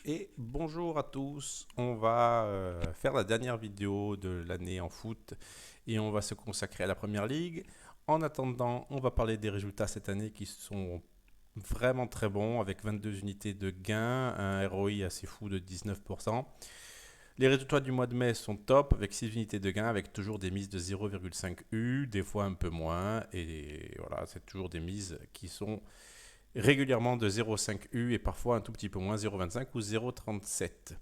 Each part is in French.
Et bonjour à tous, on va faire la dernière vidéo de l'année en foot et on va se consacrer à la Première Ligue. En attendant, on va parler des résultats cette année qui sont vraiment très bons avec 22 unités de gain, un ROI assez fou de 19%. Les résultats du mois de mai sont top avec 6 unités de gain avec toujours des mises de 0,5 U, des fois un peu moins et voilà, c'est toujours des mises qui sont régulièrement de 0,5 U et parfois un tout petit peu moins 0,25 ou 0,37.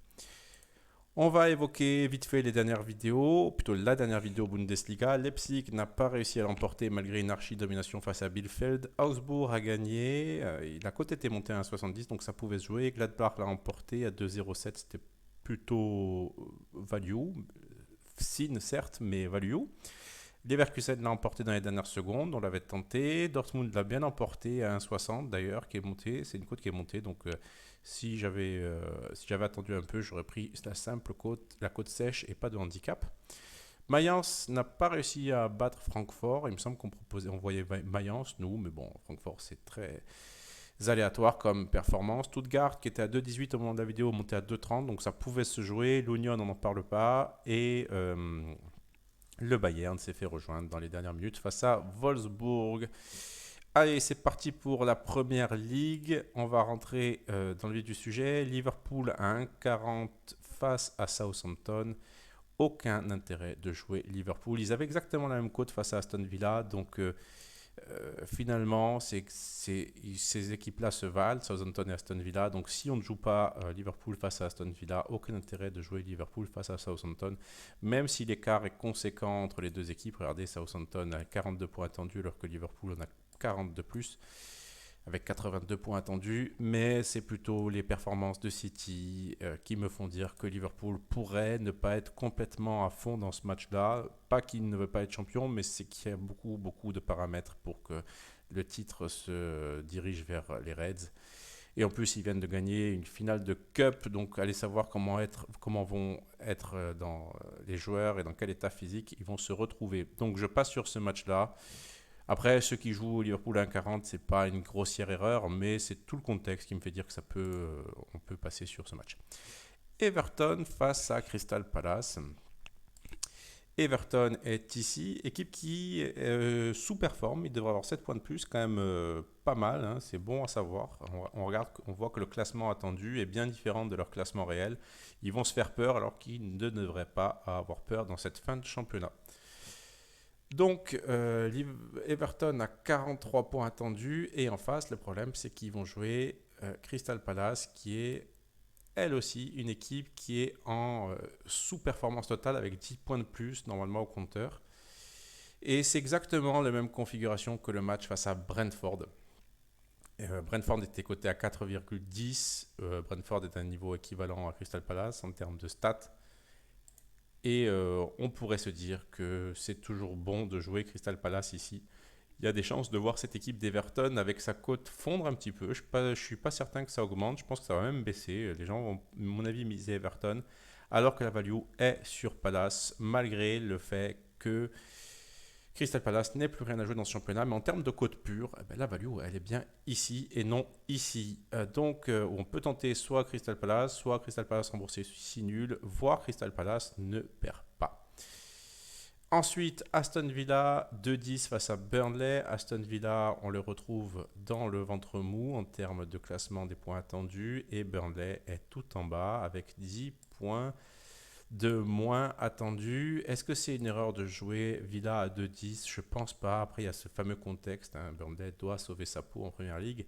On va évoquer vite fait les dernières vidéos, ou plutôt la dernière vidéo Bundesliga. Leipzig n'a pas réussi à l'emporter malgré une archi-domination face à Bielefeld. Augsbourg a gagné, la cote était montée à 1,70 donc ça pouvait se jouer. Gladbach l'a emporté à 2,07, c'était plutôt value, sin certes, mais value. Leverkusen l'a emporté dans les dernières secondes, on l'avait tenté. Dortmund l'a bien emporté à 1,60 d'ailleurs, qui est monté. C'est une cote qui est montée, donc si j'avais attendu un peu, j'aurais pris la simple cote, la cote sèche et pas de handicap. Mayence n'a pas réussi à battre Francfort. Il me semble on voyait Mayence, nous, mais bon, Francfort c'est très aléatoire comme performance. Stuttgart qui était à 2,18 au moment de la vidéo, monté à 2,30, donc ça pouvait se jouer. L'Union, on n'en parle pas. Et le Bayern s'est fait rejoindre dans les dernières minutes face à Wolfsburg. Allez, c'est parti pour la première ligue. On va rentrer dans le vif du sujet. Liverpool à 1,40 face à Southampton. Aucun intérêt de jouer Liverpool. Ils avaient exactement la même cote face à Aston Villa. Donc finalement, ces équipes-là se valent, Southampton et Aston Villa. Donc si on ne joue pas Liverpool face à Aston Villa, aucun intérêt de jouer Liverpool face à Southampton. Même si l'écart est conséquent entre les deux équipes. Regardez, Southampton a 42 points attendus alors que Liverpool en a 40 de plus avec 82 points attendus, mais c'est plutôt les performances de City qui me font dire que Liverpool pourrait ne pas être complètement à fond dans ce match-là. Pas qu'il ne veut pas être champion, mais c'est qu'il y a beaucoup de paramètres pour que le titre se dirige vers les Reds. Et en plus, ils viennent de gagner une finale de Cup, donc allez savoir comment vont être les joueurs et dans quel état physique ils vont se retrouver. Donc je passe sur ce match-là. Après, ceux qui jouent au Liverpool à 1,40, c'est pas une grossière erreur, mais c'est tout le contexte qui me fait dire que on peut passer sur ce match. Everton face à Crystal Palace. Everton est ici, équipe qui sous-performe, il devrait avoir 7 points de plus, quand même pas mal, hein, c'est bon à savoir. On voit que le classement attendu est bien différent de leur classement réel. Ils vont se faire peur alors qu'ils ne devraient pas avoir peur dans cette fin de championnat. Donc, Everton a 43 points attendus et en face, le problème, c'est qu'ils vont jouer Crystal Palace, qui est elle aussi une équipe qui est en sous-performance totale avec 10 points de plus normalement au compteur. Et c'est exactement la même configuration que le match face à Brentford. Brentford était coté à 4,10. Brentford est à un niveau équivalent à Crystal Palace en termes de stats. Et on pourrait se dire que c'est toujours bon de jouer Crystal Palace ici. Il y a des chances de voir cette équipe d'Everton avec sa cote fondre un petit peu. Je ne suis pas certain que ça augmente. Je pense que ça va même baisser. Les gens vont, à mon avis, miser Everton. Alors que la value est sur Palace, malgré le fait que Crystal Palace n'ait plus rien à jouer dans ce championnat. Mais en termes de cote pure, eh ben, la value, elle est bien ici et non ici. Donc, on peut tenter soit Crystal Palace remboursé si nul, voire Crystal Palace ne perd pas. Ensuite, Aston Villa 2-10 face à Burnley. Aston Villa, on le retrouve dans le ventre mou en termes de classement des points attendus. Et Burnley est tout en bas avec 10 points de moins attendus. Est-ce que c'est une erreur de jouer Villa à 2-10? Je pense pas. Après, il y a ce fameux contexte. Burnley doit sauver sa peau en Première Ligue.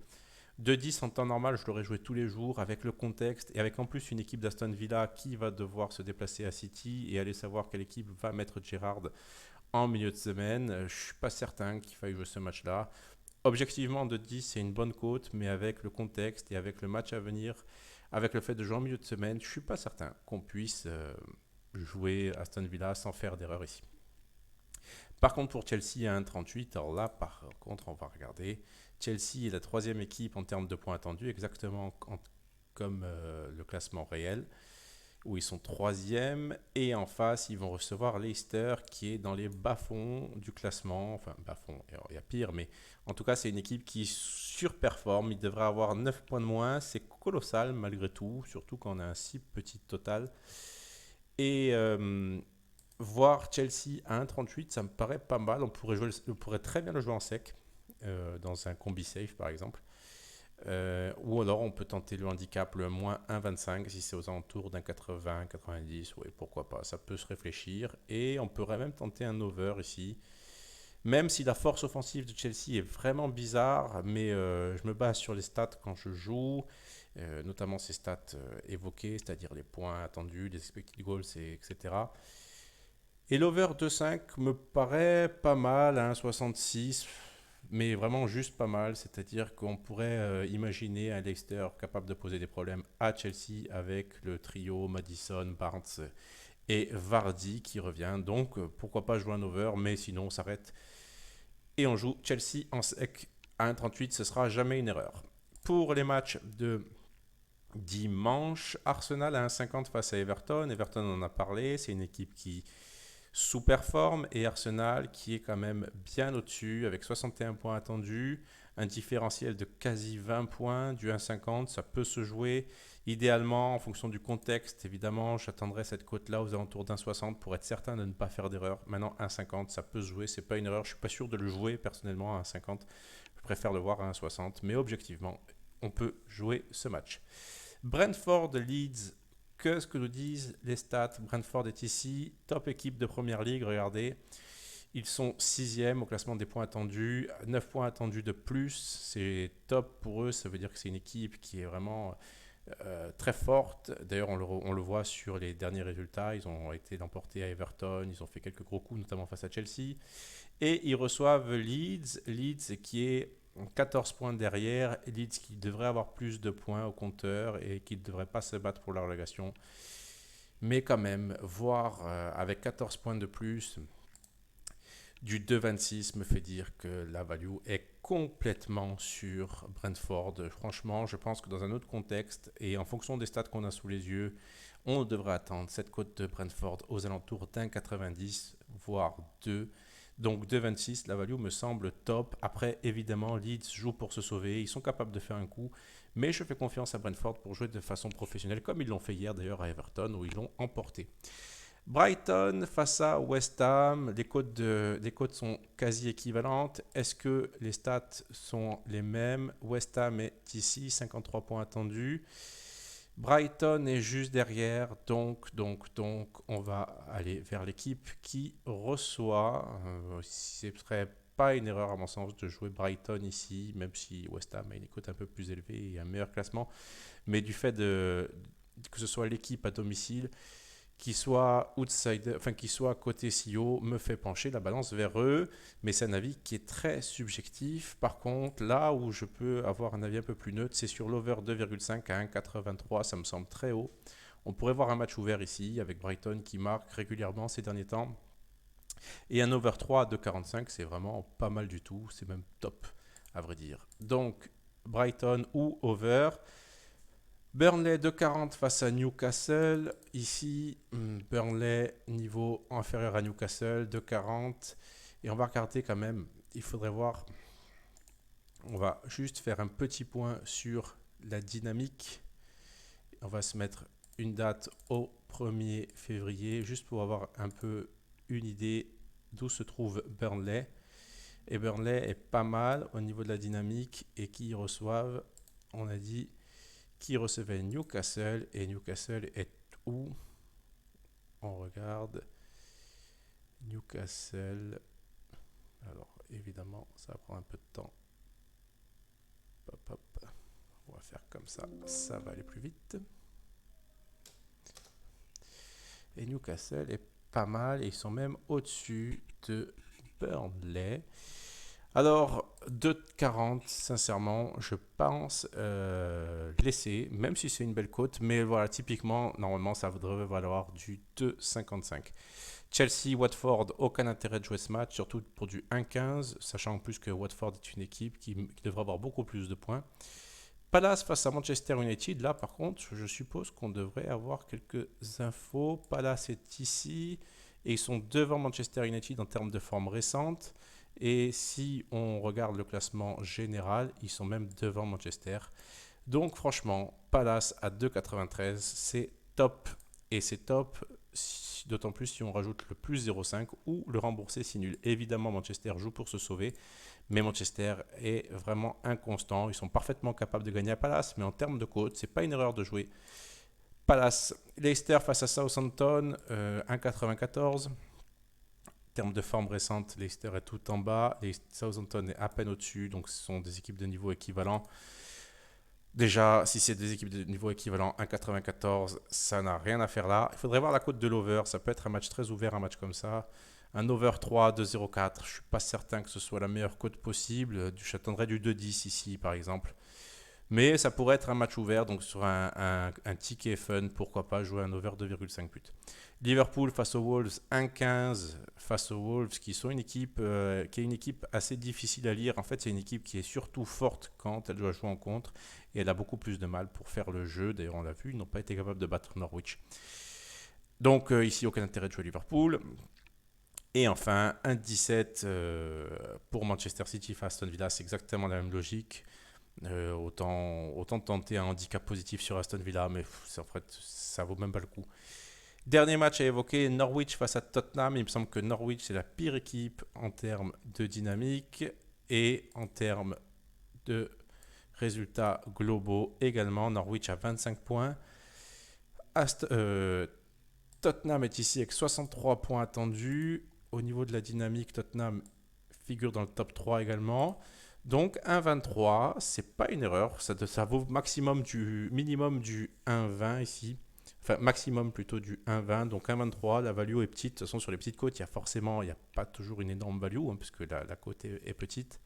2-10 en temps normal, je l'aurais joué tous les jours avec le contexte et avec en plus une équipe d'Aston Villa qui va devoir se déplacer à City et aller savoir quelle équipe va mettre Gerrard en milieu de semaine. Je ne suis pas certain qu'il faille jouer ce match-là. Objectivement, 2-10, c'est une bonne cote, mais avec le contexte et avec le match à venir, avec le fait de jouer en milieu de semaine, je ne suis pas certain qu'on puisse jouer Aston Villa sans faire d'erreur ici. Par contre, pour Chelsea à 1,38, alors là, par contre, on va regarder. Chelsea est la troisième équipe en termes de points attendus, exactement comme le classement réel. où ils sont troisième. Et en face, ils vont recevoir Leicester, qui est dans les bas-fonds du classement. Enfin, bas-fonds, il y a pire, mais en tout cas, c'est une équipe qui surperforme. Il devrait avoir 9 points de moins. C'est colossal malgré tout, surtout quand on a un si petit total. Et voir Chelsea à 1,38, ça me paraît pas mal. On pourrait très bien le jouer en sec, dans un combi safe par exemple. Ou alors on peut tenter le handicap, le moins 1,25 si c'est aux alentours d'un 80, 90, oui pourquoi pas, ça peut se réfléchir. Et on pourrait même tenter un over ici, même si la force offensive de Chelsea est vraiment bizarre, mais je me base sur les stats quand je joue, notamment ces stats évoquées, c'est-à-dire les points attendus, les expected goals, etc. Et l'over 2,5 me paraît pas mal, hein, 66, mais vraiment juste pas mal. C'est-à-dire qu'on pourrait imaginer un Leicester capable de poser des problèmes à Chelsea avec le trio Maddison, Barnes et Vardy qui revient. Donc pourquoi pas jouer un over, mais sinon on s'arrête et on joue Chelsea en sec à 1,38, ce sera jamais une erreur. Pour les matchs de dimanche, Arsenal à 1,50 face à Everton. Everton, on en a parlé, c'est une équipe qui sous-performe, et Arsenal qui est quand même bien au-dessus avec 61 points attendus, un différentiel de quasi 20 points, du 1,50, ça peut se jouer. Idéalement, en fonction du contexte, évidemment, j'attendrai cette cote-là aux alentours d'1,60 pour être certain de ne pas faire d'erreur. Maintenant, 1,50, ça peut se jouer, c'est pas une erreur. Je suis pas sûr de le jouer personnellement à 1,50. Je préfère le voir à 1,60, mais objectivement, on peut jouer ce match. Brentford Leeds, que ce que nous disent les stats. Brentford est ici, top équipe de première ligue, regardez. Ils sont 6e au classement des points attendus, 9 points attendus de plus, c'est top pour eux, ça veut dire que c'est une équipe qui est vraiment très forte. D'ailleurs, on le voit sur les derniers résultats, ils ont été emportés à Everton, ils ont fait quelques gros coups, notamment face à Chelsea. Et ils reçoivent Leeds qui est 14 points derrière, Leeds qui devrait avoir plus de points au compteur et qui ne devrait pas se battre pour la relégation. Mais quand même, voir avec 14 points de plus, du 2,26 me fait dire que la value est complètement sur Brentford. Franchement, je pense que dans un autre contexte et en fonction des stats qu'on a sous les yeux, on devrait attendre cette cote de Brentford aux alentours d'1,90, voire 2. Donc 2,26, la value me semble top. Après, évidemment, Leeds joue pour se sauver. Ils sont capables de faire un coup. Mais je fais confiance à Brentford pour jouer de façon professionnelle, comme ils l'ont fait hier d'ailleurs à Everton, où ils l'ont emporté. Brighton face à West Ham, les cotes sont quasi équivalentes. Est-ce que les stats sont les mêmes? West Ham est ici, 53 points attendus. Brighton est juste derrière, donc on va aller vers l'équipe qui reçoit. Ce ne serait pas une erreur à mon sens de jouer Brighton ici, même si West Ham a une cote un peu plus élevée et un meilleur classement. Mais du fait que ce soit l'équipe à domicile, qui soit outsider, enfin qui soit côté CEO, me fait pencher la balance vers eux, mais c'est un avis qui est très subjectif. Par contre, là où je peux avoir un avis un peu plus neutre, c'est sur l'over 2,5 à 1,83, ça me semble très haut. On pourrait voir un match ouvert ici avec Brighton qui marque régulièrement ces derniers temps. Et un over 3 à 2,45, c'est vraiment pas mal du tout, c'est même top à vrai dire. Donc Brighton ou over. Burnley 2,40 face à Newcastle. Ici, Burnley niveau inférieur à Newcastle, 2,40. Et on va regarder quand même, il faudrait voir, on va juste faire un petit point sur la dynamique. On va se mettre une date au 1er février, juste pour avoir un peu une idée d'où se trouve Burnley. Et Burnley est pas mal au niveau de la dynamique et qui reçoivent, on a dit, qui recevait Newcastle, et Newcastle est où? On regarde Newcastle. Alors évidemment ça va prendre un peu de temps. Hop, hop. On va faire comme ça va aller plus vite. Et Newcastle est pas mal, et ils sont même au-dessus de Burnley. Alors, 2,40, sincèrement, je pense laisser, même si c'est une belle cote, mais voilà, typiquement, normalement, ça devrait valoir du 2,55. Chelsea, Watford, aucun intérêt de jouer ce match, surtout pour du 1,15, sachant en plus que Watford est une équipe qui devrait avoir beaucoup plus de points. Palace face à Manchester United, là par contre, je suppose qu'on devrait avoir quelques infos. Palace est ici et ils sont devant Manchester United en termes de forme récente. Et si on regarde le classement général, ils sont même devant Manchester. Donc franchement, Palace à 2,93, c'est top. Et c'est top, d'autant plus si on rajoute le plus 0,5 ou le remboursé si nul. Évidemment, Manchester joue pour se sauver. Mais Manchester est vraiment inconstant. Ils sont parfaitement capables de gagner à Palace, mais en termes de cote, c'est pas une erreur de jouer. Palace, Leicester face à Southampton, 1,94. En termes de forme récente, Leicester est tout en bas et Southampton est à peine au-dessus, donc ce sont des équipes de niveau équivalent. Déjà, si c'est des équipes de niveau équivalent, 1,94, ça n'a rien à faire là. Il faudrait voir la cote de l'over, ça peut être un match très ouvert, un match comme ça. Un over 3, 2,04, je ne suis pas certain que ce soit la meilleure cote possible. J'attendrais du 2,10 ici, par exemple. Mais ça pourrait être un match ouvert, donc sur un ticket fun, pourquoi pas jouer un over 2,5 buts. Liverpool face aux Wolves, 1,15 face aux Wolves, qui sont une équipe qui est une équipe assez difficile à lire. En fait, c'est une équipe qui est surtout forte quand elle doit jouer en contre, et elle a beaucoup plus de mal pour faire le jeu. D'ailleurs, on l'a vu, ils n'ont pas été capables de battre Norwich. Donc ici, aucun intérêt de jouer Liverpool. Et enfin, 1,17 pour Manchester City face à Aston Villa, c'est exactement la même logique. Autant tenter un handicap positif sur Aston Villa, mais en fait, ça vaut même pas le coup. Dernier match à évoquer, Norwich face à Tottenham. Il me semble que Norwich, c'est la pire équipe en termes de dynamique et en termes de résultats globaux également. Norwich a 25 points. Tottenham est ici avec 63 points attendus. Au niveau de la dynamique, Tottenham figure dans le top 3 également. Donc 1,23, c'est pas une erreur. Ça vaut minimum du 1,20 ici. Enfin, maximum plutôt du 1,20. Donc 1,23, la value est petite. De toute façon, sur les petites côtes, il n'y a pas toujours une énorme value, puisque la côte est petite.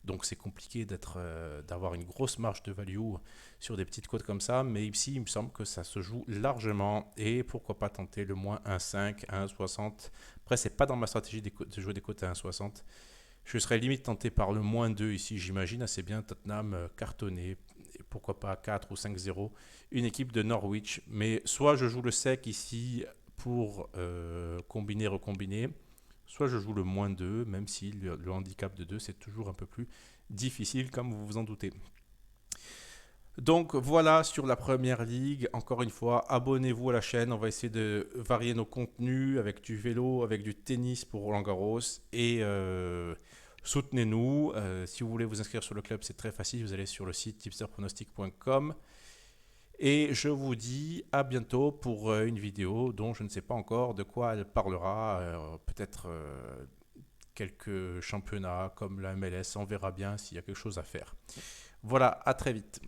Donc c'est compliqué d'avoir une grosse marge de value sur des petites cotes comme ça. Mais ici, il me semble que ça se joue largement. Et pourquoi pas tenter le moins 1,5, 1,60. Après, c'est pas dans ma stratégie de jouer des cotes à 1,60. Je serais limite tenté par le moins 2 ici, j'imagine assez bien Tottenham cartonné, et pourquoi pas 4 ou 5-0, une équipe de Norwich. Mais soit je joue le sec ici pour combiner, recombiner, soit je joue le moins 2, même si le handicap de 2 c'est toujours un peu plus difficile comme vous vous en doutez. Donc voilà sur la première ligue. Encore une fois, abonnez-vous à la chaîne. On va essayer de varier nos contenus avec du vélo, avec du tennis pour Roland Garros. Et soutenez-nous. Si vous voulez vous inscrire sur le club, c'est très facile. Vous allez sur le site tipsterpronostic.com. Et je vous dis à bientôt pour une vidéo dont je ne sais pas encore de quoi elle parlera. Peut-être quelques championnats comme la MLS. On verra bien s'il y a quelque chose à faire. Voilà, à très vite.